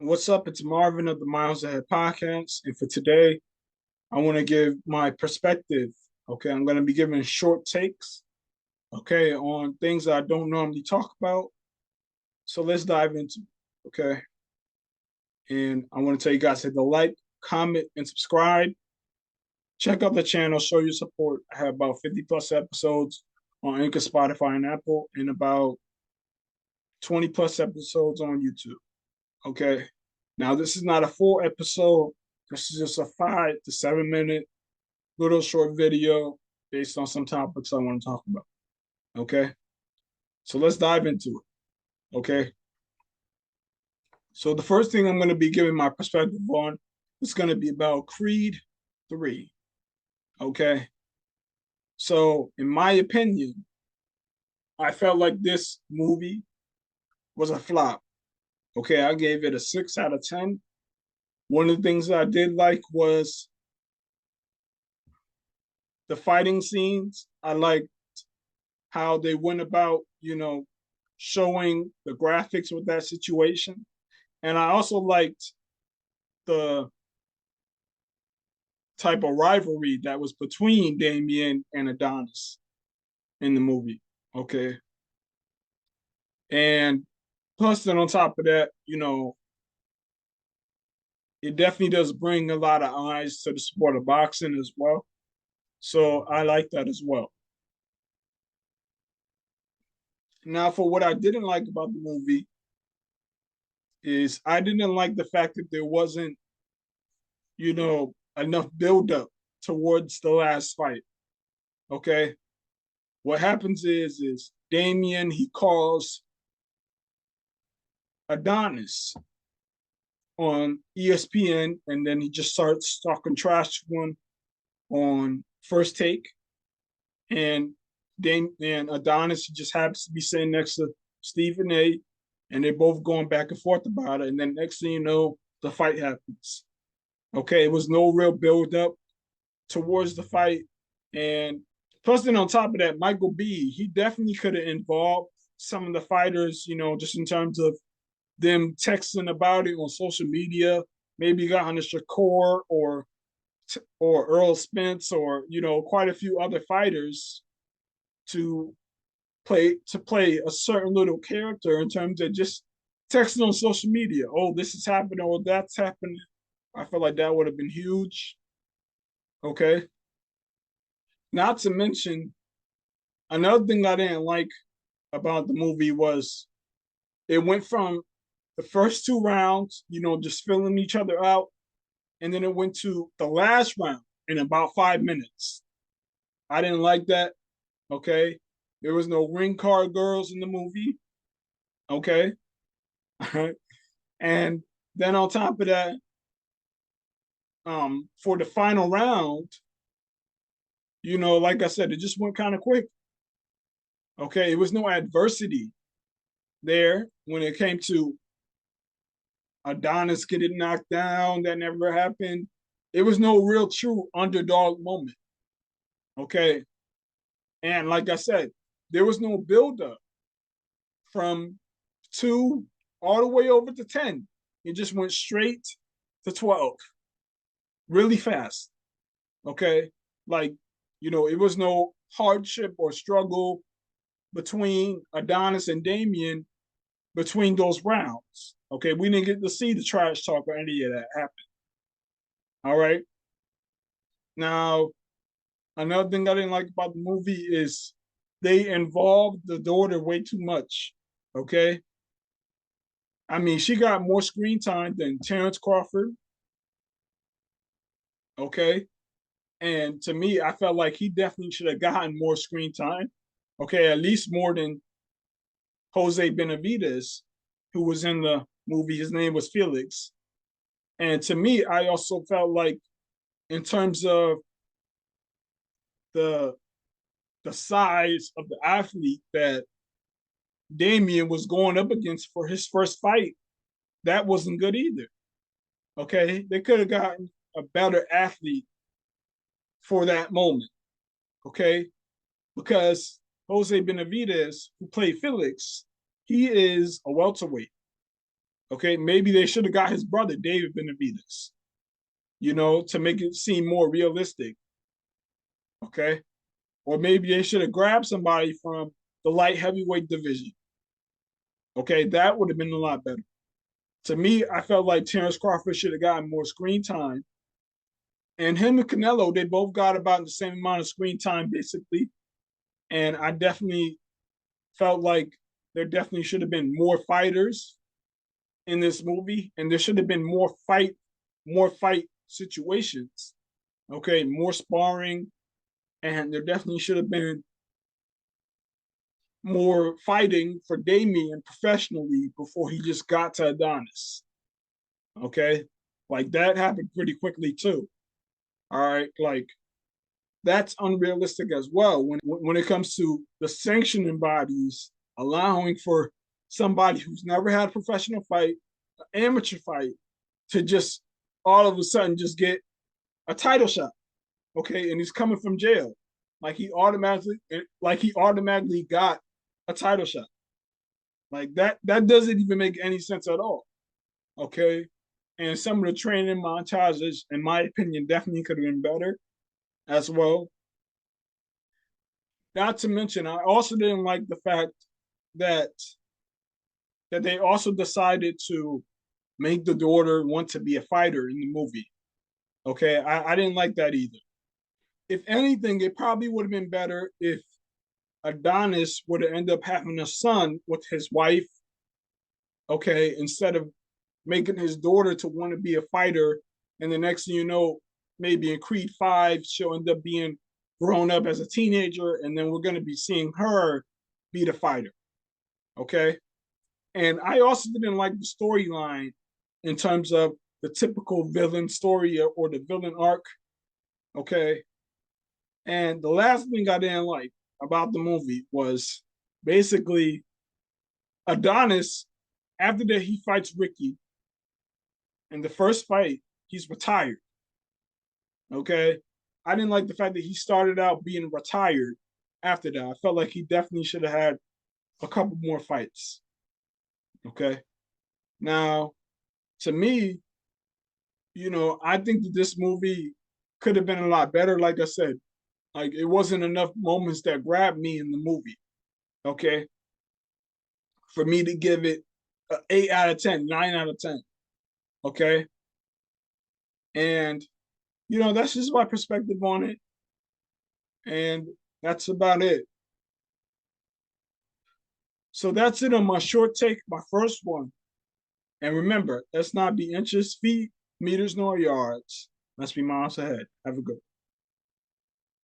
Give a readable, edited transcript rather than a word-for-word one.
What's up? It's Marvin of the Miles Ahead podcast. And for today, I want to give my perspective. Okay. I'm going to be giving short takes, okay, on things that I don't normally talk about. So let's dive into it, okay? And I want to tell you guys to like, comment, and subscribe. Check out the channel, show your support. I have about 50 plus episodes on Anchor, Spotify, and Apple, and about 20 plus episodes on YouTube. Okay. Now, this is not a full episode. This is just a 5 to 7 minute little short video based on some topics I want to talk about. Okay. So let's dive into it. Okay. So the first thing I'm going to be giving my perspective on is going to be about Creed 3. Okay. So, in my opinion, I felt like this movie was a flop. Okay. I gave it a 6 out of 10. One of the things that I did like was the fighting scenes. I liked how they went about, showing the graphics with that situation. And I also liked the type of rivalry that was between Damien and Adonis in the movie. Okay. And plus, then on top of that, it definitely does bring a lot of eyes to the sport of boxing as well. So I like that as well. Now, for what I didn't like about the movie is I didn't like the fact that there wasn't, enough buildup towards the last fight. Okay. What happens is Damien, he calls Adonis on ESPN, and then he just starts talking trash to him on First Take. And Adonis just happens to be sitting next to Stephen A. And they're both going back and forth about it. And then next thing you know, the fight happens. Okay, it was no real build up towards the fight. And plus, then on top of that, Michael B, he definitely could have involved some of the fighters, just in terms of them texting about it on social media. Maybe got on the Shakur or Earl Spence or quite a few other fighters to play a certain little character in terms of just texting on social media. Oh, this is happening or that's happening. I feel like that would have been huge. Okay. Not to mention, another thing I didn't like about the movie was it went from the first two rounds, just filling each other out, and then it went to the last round in about 5 minutes. I didn't like that. Okay. There was no ring card girls in the movie. Okay. And then on top of that, for the final round, like I said, it just went kind of quick. Okay. It was no adversity there when it came to Adonis getting knocked down. That never happened. It was no real true underdog moment. Okay. And like I said, there was no buildup from two all the way over to 10. It just went straight to 12 really fast. Okay. Like, it was no hardship or struggle between Adonis and Damien between those rounds. Okay. We didn't get to see the trash talk or any of that happen. All right. Now, another thing I didn't like about the movie is they involved the daughter way too much. Okay. I mean, she got more screen time than Terrence Crawford. Okay. And to me, I felt like he definitely should have gotten more screen time. Okay. At least more than Jose Benavides, who was in the movie. His name was Felix. And to me, I also felt like, in terms of the the size of the athlete that Damien was going up against for his first fight, that wasn't good either. Okay. They could have gotten a better athlete for that moment. Okay. Because Jose Benavides, who played Felix, he is a welterweight. Okay, maybe they should have got his brother David Benavides, to make it seem more realistic. Okay, or maybe they should have grabbed somebody from the light heavyweight division. Okay, that would have been a lot better. To me, I felt like Terrence Crawford should have gotten more screen time. And him and Canelo, they both got about the same amount of screen time, basically. And I definitely felt like there definitely should have been more fighters in this movie, and there should have been more fight situations. Okay, more sparring, and there definitely should have been more fighting for Damien professionally before he just got to Adonis. Okay, like that happened pretty quickly too. All right, like that's unrealistic as well when it comes to the sanctioning bodies allowing for somebody who's never had a professional fight, an amateur fight, to just all of a sudden just get a title shot. Okay, and he's coming from jail, like he automatically got a title shot. Like that doesn't even make any sense at all. Okay, and some of the training montages, in my opinion, definitely could have been better as well. Not to mention, I also didn't like the fact that they also decided to make the daughter want to be a fighter in the movie. Okay, I didn't like that either. If anything, it probably would have been better if Adonis would have ended up having a son with his wife. Okay, instead of making his daughter to want to be a fighter, and the next thing you know, maybe in Creed 5, she'll end up being grown up as a teenager, and then we're going to be seeing her be the fighter. Okay, and I also didn't like the storyline in terms of the typical villain story or the villain arc. Okay, and the last thing I didn't like about the movie was basically Adonis. After that, he fights Ricky. In the first fight, he's retired. Okay, I didn't like the fact that he started out being retired. After that, I felt like he definitely should have had a couple more fights. Okay, now to me, I think that this movie could have been a lot better. Like I said, like it wasn't enough moments that grabbed me in the movie. Okay, for me to give it an 8 out of 10, 9 out of 10. Okay, and that's just my perspective on it, and that's about it. So that's it on my short take, my first one. And remember, let's not be inches, feet, meters, nor yards. Let's be miles ahead. Have a good one.